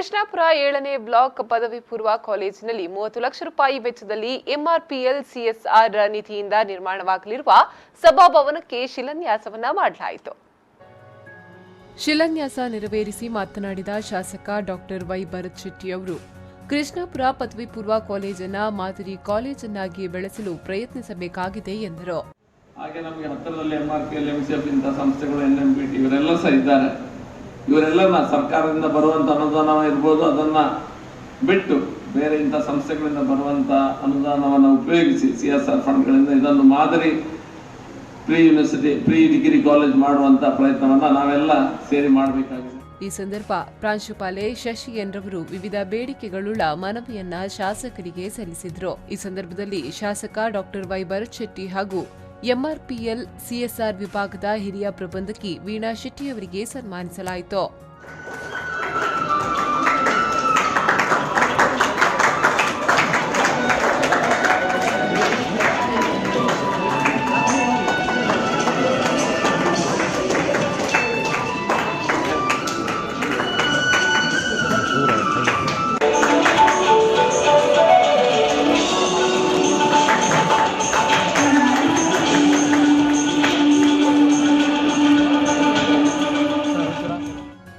Krishnapura 7ನೇ block ಪದವಿ ಪೂರ್ವ ಕಾಲೇಜಿನಲ್ಲಿ 30 ಲಕ್ಷ ರೂಪಾಯಿ ವೆಚ್ಚದಲ್ಲಿ ಎಂಆರ್ಪಿಎಲ್ ಸಿಎಸ್ಆರ್ ನಿಧಿಯಿಂದ ನಿರ್ಮಾಣವಾಗಲಿರುವ ಸಭಾಭವನಕ್ಕೆ ಶಿಲಾನ್ಯಾಸವನ್ನ ಮಾಡಲಾಯಿತು. ಶಿಲಾನ್ಯಾಸ ನೆರವೇರಿಸಿ ಮಾತನಾಡಿದ ಶಾಸಕ ಡಾಕ್ಟರ್ ವೈ ಭರತ್ ಶೆಟ್ಟಿ ಅವರು ಕೃಷ್ಣಾಪುರ ಪದವಿ ಪೂರ್ವ ಕಾಲೇಜನ್ನು ಮಾದರಿ ಕಾಲೇಜನ್ನಾಗಿ ಬೆಳೆಸಲು ಪ್ರಯತ್ನಿಸಬೇಕಾಗಿದೆ ಎಂದರು. ಹಾಗೆ ನಮಗೆ ಹತ್ತಿರದಲ್ಲಿ ಎಂಆರ್ಪಿಎಲ್ ಎಂಸಿಎಫ್ ಇಂಥ ಸಂಸ್ಥೆಗಳು ಎನ್ಎಂಬಿಟಿ ಇವರೆಲ್ಲ ಸಹ ಇದ್ದಾರೆ. ಇವರೆಲ್ಲ ಸರ್ಕಾರದಿಂದ ಬರುವಂತ ಅನುದಾನ ಇರ್ಬೋದು, ಅದನ್ನ ಬಿಟ್ಟು ಬೇರೆ ಇಂಥ ಸಂಸ್ಥೆಗಳಿಂದ ಬರುವಂತ ಅನುದಾನವನ್ನು ಉಪಯೋಗಿಸಿ ಸಿಎಸ್ಆರ್ ಫಂಡ್ಗಳಿಂದ ಇದನ್ನು ಮಾದರಿ pre university pre degree college ಮಾಡುವಂತ ಪ್ರಯತ್ನವನ್ನ ನಾವೆಲ್ಲ ಸೇರಿ ಮಾಡಬೇಕಾಗಿದೆ. ಈ ಸಂದರ್ಭ ಪ್ರಾಂಶುಪಾಲೆ ಶಶಿ ಎನ್ರವರು ವಿವಿಧ ಬೇಡಿಕೆಗಳುಳ್ಳ ಮನವಿಯನ್ನ ಶಾಸಕರಿಗೆ ಸಲ್ಲಿಸಿದ್ರು. ಈ ಸಂದರ್ಭದಲ್ಲಿ ಶಾಸಕ ಡಾಕ್ಟರ್ ವೈ ಭರತ್ ಶೆಟ್ಟಿ ಹಾಗೂ ಎಂಆರ್ಪಿಎಲ್ ಸಿಎಸ್ಆರ್ ವಿಭಾಗದ ಹಿರಿಯ ಪ್ರಬಂಧಕಿ ವೀಣಾ ಶೆಟ್ಟಿಯವರಿಗೆ ಸನ್ಮಾನಿಸಲಾಯಿತು.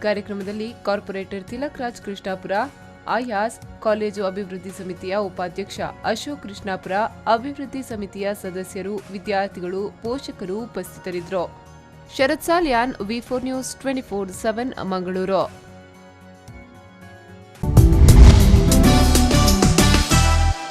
ಕಾರ್ಯಕ್ರಮದಲ್ಲಿ ಕಾರ್ಪೊರೇಟರ್ ತಿಲಕ್ ರಾಜ್ ಕೃಷ್ಣಾಪುರ, ಆಯಾಸ್ ಕಾಲೇಜು ಅಭಿವೃದ್ಧಿ ಸಮಿತಿಯ ಉಪಾಧ್ಯಕ್ಷ ಅಶೋಕ್ ಕೃಷ್ಣಾಪುರ, ಅಭಿವೃದ್ಧಿ ಸಮಿತಿಯ ಸದಸ್ಯರು, ವಿದ್ಯಾರ್ಥಿಗಳು, ಪೋಷಕರು ಉಪಸ್ಥಿತರಿದ್ದರು. ಶರತ್ ಸಾಲ್ಯಾನ್, ವಿ4 ನ್ಯೂಸ್ 24/7 ಮಂಗಳೂರು.